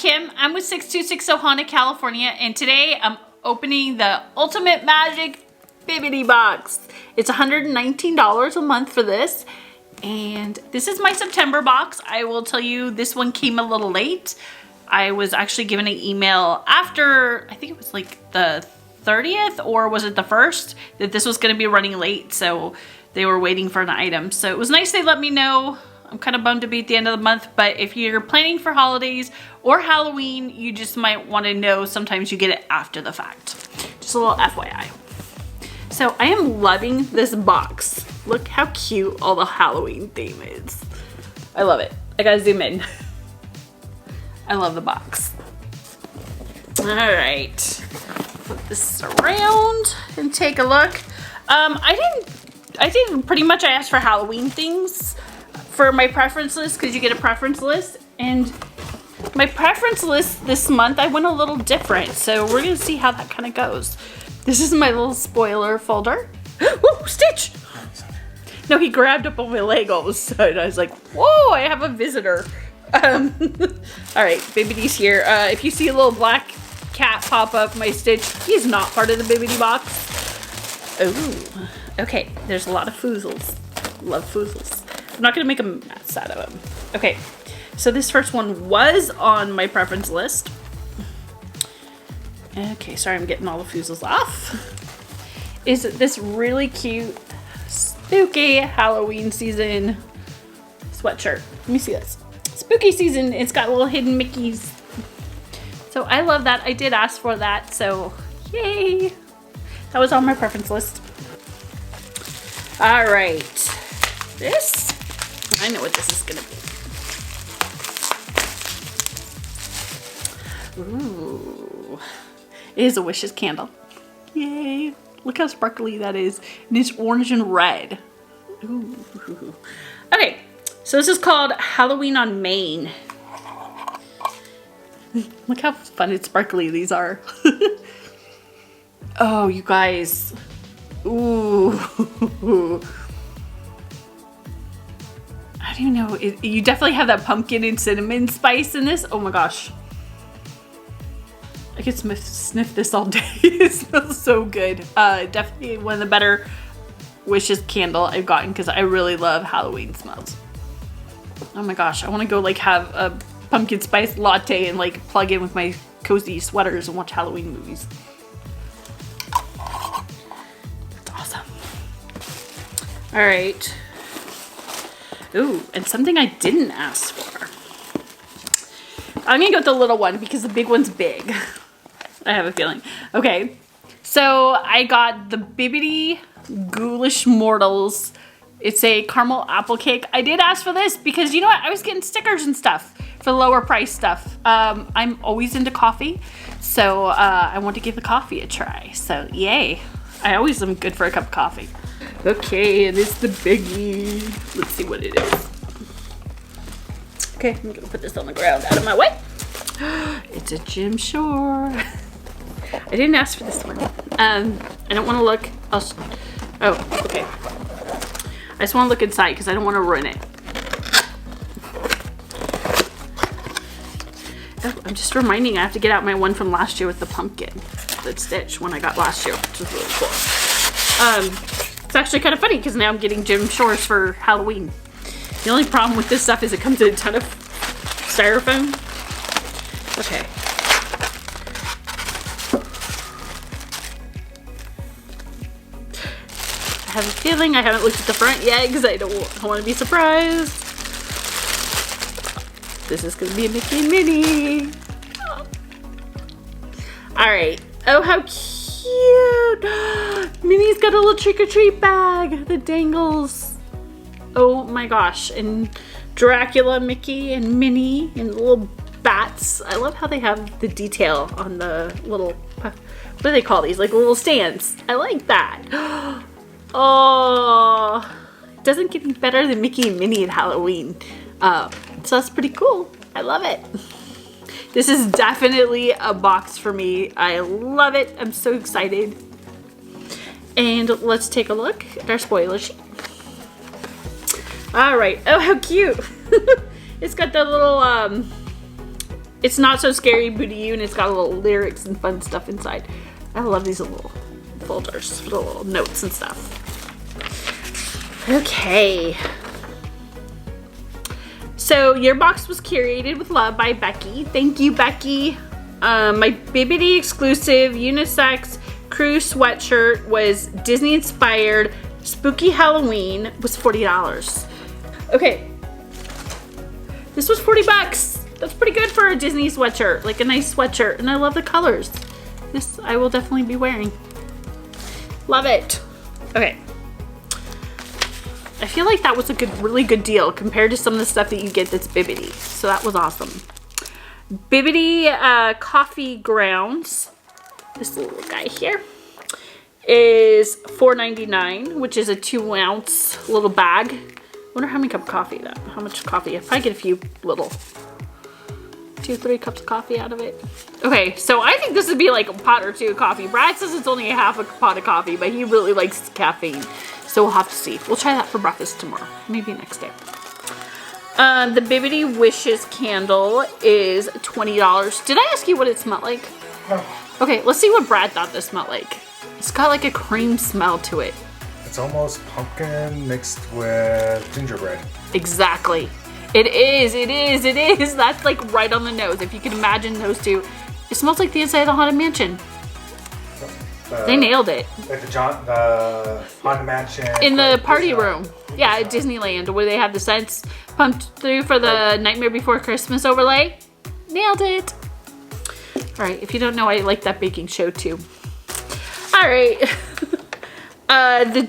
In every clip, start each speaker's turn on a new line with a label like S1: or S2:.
S1: Kim. I'm with 6260 Honda, California, and today I'm opening the Ultimate Magic Bibbidi box. It's $119 a month for this, and this is my September box. I will tell you, this one came a little late. I was actually given an email after, I think it was like the 30th, or was it the 1st, that this was going to be running late, so they were waiting for an item. So it was nice they let me know. I'm kind of bummed to be at the end of the month, but if you're planning for holidays or Halloween, you just might want to know sometimes you get it after the fact. Just a little FYI. So I am loving this box. Look how cute all the Halloween theme is. I love it. I gotta zoom in. I love the box. All right, flip this around and take a look. I didn't pretty much, I asked for Halloween things for my preference list, because you get a preference list, and my preference list this month I went a little different, so we're gonna see how that kind of goes. This is my little spoiler folder. Whoa, Stitch! No, he grabbed up on my leg all of a sudden. I was like, whoa, I have a visitor. All right, Bibbidi's here. If you see a little black cat pop up, my Stitch, he's not part of the Bibbidi box. Oh, okay, there's a lot of foozles. Love foozles. I'm not gonna make a mess out of them. Okay, so this first one was on my preference list. Okay, sorry, I'm getting all the foozles off. Is this really cute, spooky Halloween season sweatshirt. Let me see this. Spooky season, it's got little hidden Mickeys. So I love that. I did ask for that, so yay. That was on my preference list. All right, this, I know what this is gonna be. Ooh, it is a Wishes candle. Yay, look how sparkly that is. And it's orange and red. Ooh. Okay, so this is called Halloween on Main. Look how fun and sparkly these are. Oh, you guys. Ooh. I don't know. You definitely have that pumpkin and cinnamon spice in this. Oh my gosh. I could sniff this all day. It smells so good. Definitely one of the better Wishes candle I've gotten, because I really love Halloween smells. Oh my gosh. I want to go like have a pumpkin spice latte and like plug in with my cozy sweaters and watch Halloween movies. That's awesome. All right. Ooh, and something I didn't ask for. I'm gonna go with the little one because the big one's big. I have a feeling. Okay, so I got the Bibbidi Ghoulish Mortals. It's a caramel apple cake. I did ask for this because, you know what, I was getting stickers and stuff for lower price stuff. I'm always into coffee, so I want to give the coffee a try. So yay, I always am good for a cup of coffee. Okay, and it's the biggie. Let's see what it is. Okay, I'm gonna put this on the ground out of my way. It's a Jim Shore. I didn't ask for this one. I don't want to look. Oh, okay. I just want to look inside because I don't want to ruin it. Oh, I'm just reminding I have to get out my one from last year with the pumpkin. The Stitch one I got last year, which was really cool. It's actually kind of funny because now I'm getting Jim Shores for Halloween. The only problem with this stuff is it comes in a ton of styrofoam. Okay. I have a feeling I haven't looked at the front yet because I don't want to be surprised. This is going to be a Mickey and Minnie. Oh. All right. Oh, how cute. Minnie's got a little trick-or-treat bag that dangles. Oh my gosh. And Dracula, Mickey, and Minnie, and little bats. I love how they have the detail on the little, what do they call these? Like little stands. I like that. Oh, it doesn't get any better than Mickey and Minnie at Halloween. So that's pretty cool. I love it. This is definitely a box for me. I love it. I'm so excited. And let's take a look at our spoiler sheet. All right. Oh, how cute. It's got the little It's Not So Scary, Booty You, and it's got little lyrics and fun stuff inside. I love these little folders for the little notes and stuff. Okay. So your box was curated with love by Becky. Thank you, Becky. My Bibbidi exclusive unisex crew sweatshirt was Disney inspired. Spooky Halloween was $40. Okay. This was 40 bucks. That's pretty good for a Disney sweatshirt, like a nice sweatshirt, and I love the colors. This I will definitely be wearing. Love it. Okay. I feel like that was a really good deal compared to some of the stuff that you get that's Bibbidi. So that was awesome. Bibbidi coffee grounds. This little guy here is $4.99, which is a 2-ounce little bag. I wonder how many cups of coffee that. How much coffee? If I get a few little 2-3 cups of coffee out of it. Okay, so I think this would be like a pot or two of coffee. Brad says it's only a half a pot of coffee, but he really likes caffeine. So we'll have to see. We'll try that for breakfast tomorrow. Maybe next day. The Bibbidi Wishes candle is $20. Did I ask you what it smelled like?
S2: No.
S1: Okay, let's see what Brad thought this smelled like. It's got like a cream smell to it.
S2: It's almost pumpkin mixed with gingerbread.
S1: Exactly. It is. That's like right on the nose. If you can imagine those two. It smells like the inside of the Haunted Mansion. They nailed it.
S2: Like the Haunted Mansion.
S1: In the party room. Yeah, at Disneyland, where they have the scents pumped through for the Nightmare Before Christmas overlay. Nailed it. All right, if you don't know, I like that baking show too. All right. The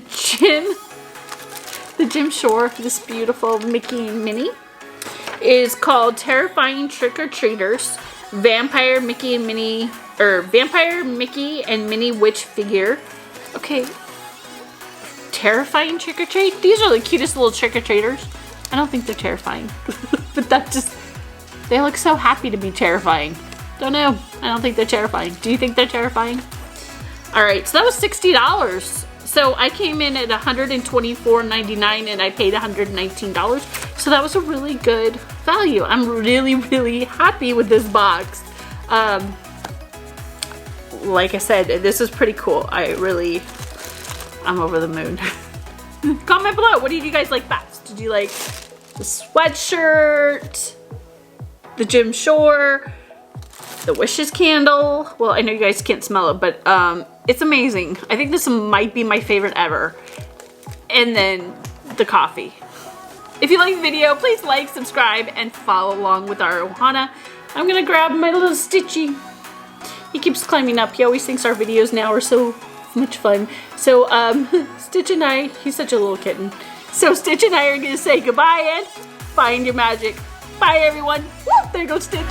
S1: Jim Shore, this beautiful Mickey and Minnie, is called Terrifying Trick-or-Treaters. Vampire Mickey and Minnie Witch figure. Okay. Terrifying trick-or-treat? These are the cutest little trick-or-treaters. I don't think they're terrifying. But they look so happy to be terrifying. Don't know. I don't think they're terrifying. Do you think they're terrifying? Alright, so that was $60. So I came in at $124.99 and I paid $119. So that was a really good value. I'm really happy with this box. Like I said, this is pretty cool. I'm over the moon. Comment below, what did you guys like best? Did you like the sweatshirt, the Jim Shore, the Wishes candle? Well, I know you guys can't smell it, but it's amazing. I think this might be my favorite ever. And then the coffee. If you like the video, please like, subscribe, and follow along with our Ohana. I'm gonna grab my little Stitchy. He keeps climbing up. He always thinks our videos now are so much fun. So, Stitch and I, he's such a little kitten. So Stitch and I are gonna say goodbye and find your magic. Bye everyone. Woo, there goes Stitch.